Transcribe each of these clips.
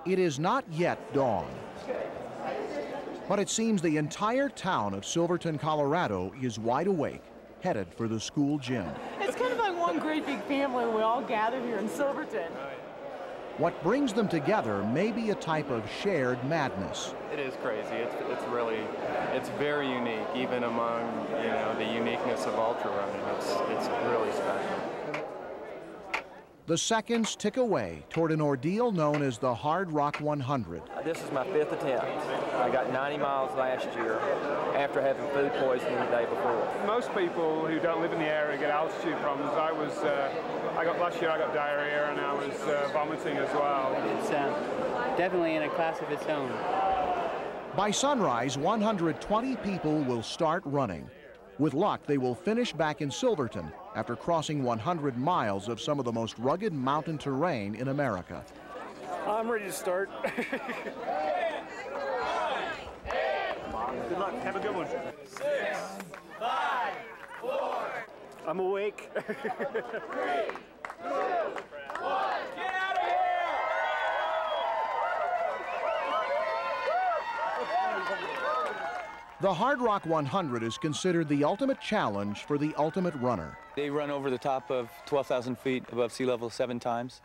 It is not yet dawn, but it seems the entire town of Silverton, Colorado is wide awake, headed for the school gym. It's kind of like one great big family. We all gather here in Silverton. What brings them together may be a type of shared madness. It is crazy. It's very unique, even among, the uniqueness of ultra running. It's really special. The seconds tick away toward an ordeal known as the Hard Rock 100. This is my 5th attempt. I got 90 miles last year after having food poisoning the day before. Most people who don't live in the area get altitude problems. Last year I got diarrhea and I was vomiting as well. It's definitely in a class of its own. By sunrise, 120 people will start running. With luck, they will finish back in Silverton after crossing 100 miles of some of the most rugged mountain terrain in America. I'm ready to start. Good luck. Have a good one. 6, 5, 4. I'm awake. 3, 2, 1. Get out of here! The Hard Rock 100 is considered the ultimate challenge for the ultimate runner. They run over the top of 12,000 feet above sea level 7 times.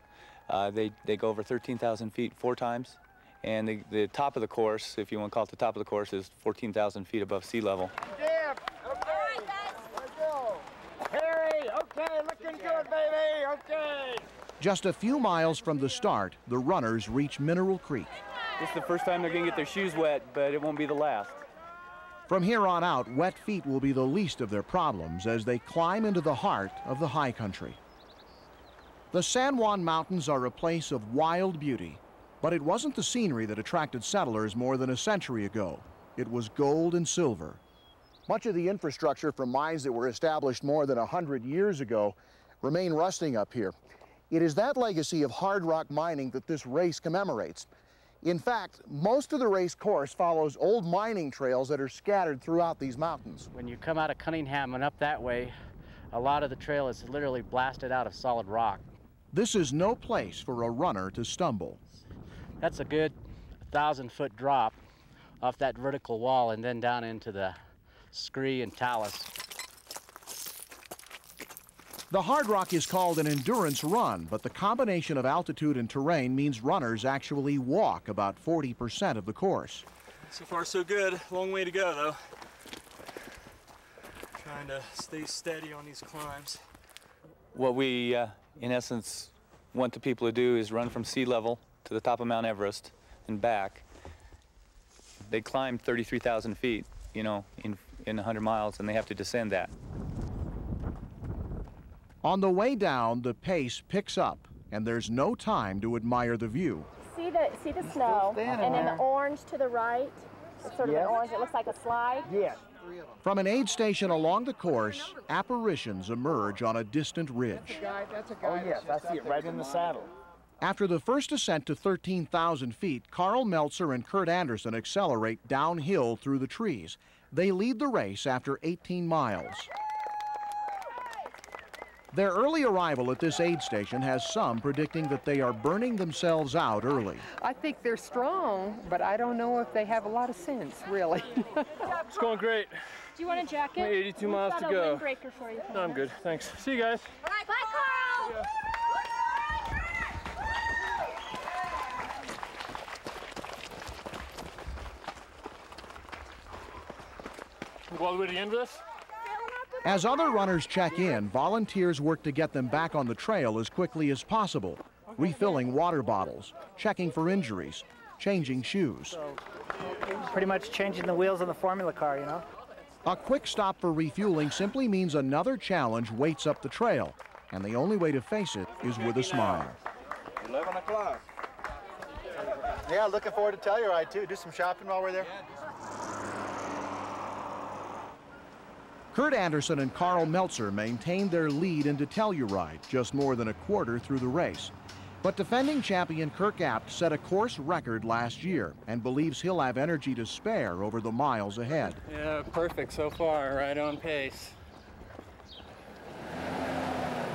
They go over 13,000 feet 4 times. And the top of the course, if you want to call it the top of the course, is 14,000 feet above sea level. Yeah, okay, let's go. Harry, okay, looking good, baby, okay. Just a few miles from the start, the runners reach Mineral Creek. This is the first time they're going to get their shoes wet, but it won't be the last. From here on out, wet feet will be the least of their problems as they climb into the heart of the high country. The San Juan Mountains are a place of wild beauty, but it wasn't the scenery that attracted settlers more than a century ago. It was gold and silver. Much of the infrastructure from mines that were established more than 100 years ago remain rusting up here. It is that legacy of hard rock mining that this race commemorates. In fact, most of the race course follows old mining trails that are scattered throughout these mountains. When you come out of Cunningham and up that way, a lot of the trail is literally blasted out of solid rock. This is no place for a runner to stumble. That's a good 1,000-foot drop off that vertical wall and then down into the scree and talus. The Hard Rock is called an endurance run, but the combination of altitude and terrain means runners actually walk about 40% of the course. So far, so good. Long way to go, though. Trying to stay steady on these climbs. What we, in essence, want the people to do is run from sea level to the top of Mount Everest and back. They climbed 33,000 feet, in 100 miles, and they have to descend that. On the way down, the pace picks up, and there's no time to admire the view. See the snow, and then the orange to the right. It's sort of an orange. It looks like a slide. Yeah. From an aid station along the course, apparitions emerge on a distant ridge. Oh, yes, I see it right in the saddle. After the first ascent to 13,000 feet, Carl Meltzer and Kurt Anderson accelerate downhill through the trees. They lead the race after 18 miles. Their early arrival at this aid station has some predicting that they are burning themselves out early. I think they're strong, but I don't know if they have a lot of sense, really. It's going great. Do you want a jacket? 82 miles to go. We've got a windbreaker for you. No, I'm good. Thanks. See you guys. Bye, Carl! Yeah. Go all the way to the end of this? As other runners check in, volunteers work to get them back on the trail as quickly as possible, refilling water bottles, checking for injuries, changing shoes. Pretty much changing the wheels on the formula car, A quick stop for refueling simply means another challenge waits up the trail, and the only way to face it is with a smile. 11 o'clock. Yeah, looking forward to Telluride, too. Do some shopping while we're there. Kurt Anderson and Carl Meltzer maintained their lead into Telluride just more than a quarter through the race. But defending champion Kirk Apt set a course record last year and believes he'll have energy to spare over the miles ahead. Yeah, perfect so far, right on pace.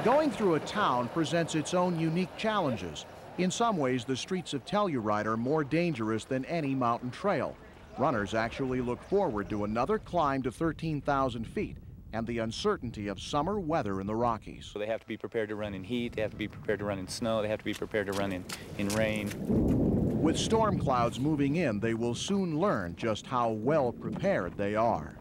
Going through a town presents its own unique challenges. In some ways, the streets of Telluride are more dangerous than any mountain trail. Runners actually look forward to another climb to 13,000 feet and the uncertainty of summer weather in the Rockies. So they have to be prepared to run in heat, they have to be prepared to run in snow, they have to be prepared to run in rain. With storm clouds moving in, they will soon learn just how well prepared they are.